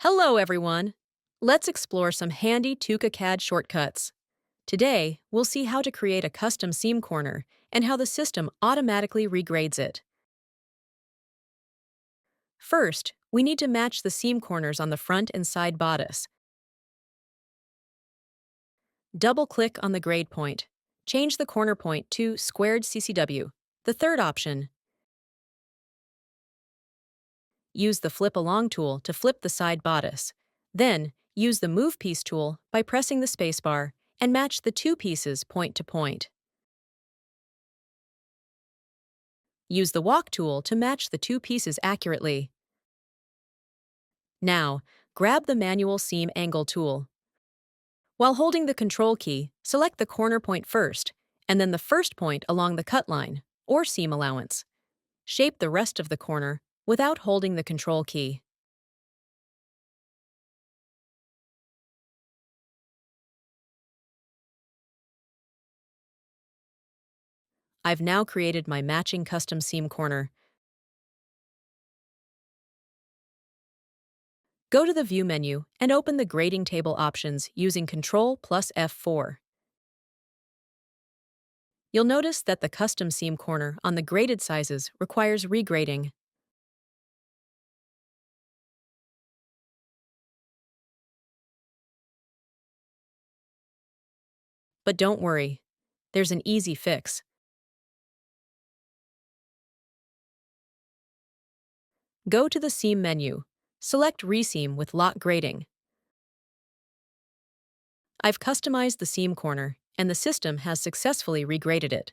Hello, everyone! Let's explore some handy TUKAcad shortcuts. Today, we'll see how to create a custom seam corner and how the system automatically regrades it. First, we need to match the seam corners on the front and side bodice. Double-click on the grade point. Change the corner point to squared CCW. The third option. Use the Flip Along tool to flip the side bodice. Then, use the Move Piece tool by pressing the spacebar and match the two pieces point to point. Use the Walk tool to match the two pieces accurately. Now, grab the Manual Seam Angle tool. While holding the Control key, select the corner point first, and then the first point along the cut line, or seam allowance. Shape the rest of the corner without holding the Control key. I've now created my matching custom seam corner. Go to the View menu and open the Grading Table options using Ctrl plus F4. You'll notice that the custom seam corner on the graded sizes requires regrading. But don't worry, there's an easy fix. Go to the Seam menu. Select Reseam with Lock Grading. I've customized the seam corner, and the system has successfully regraded it.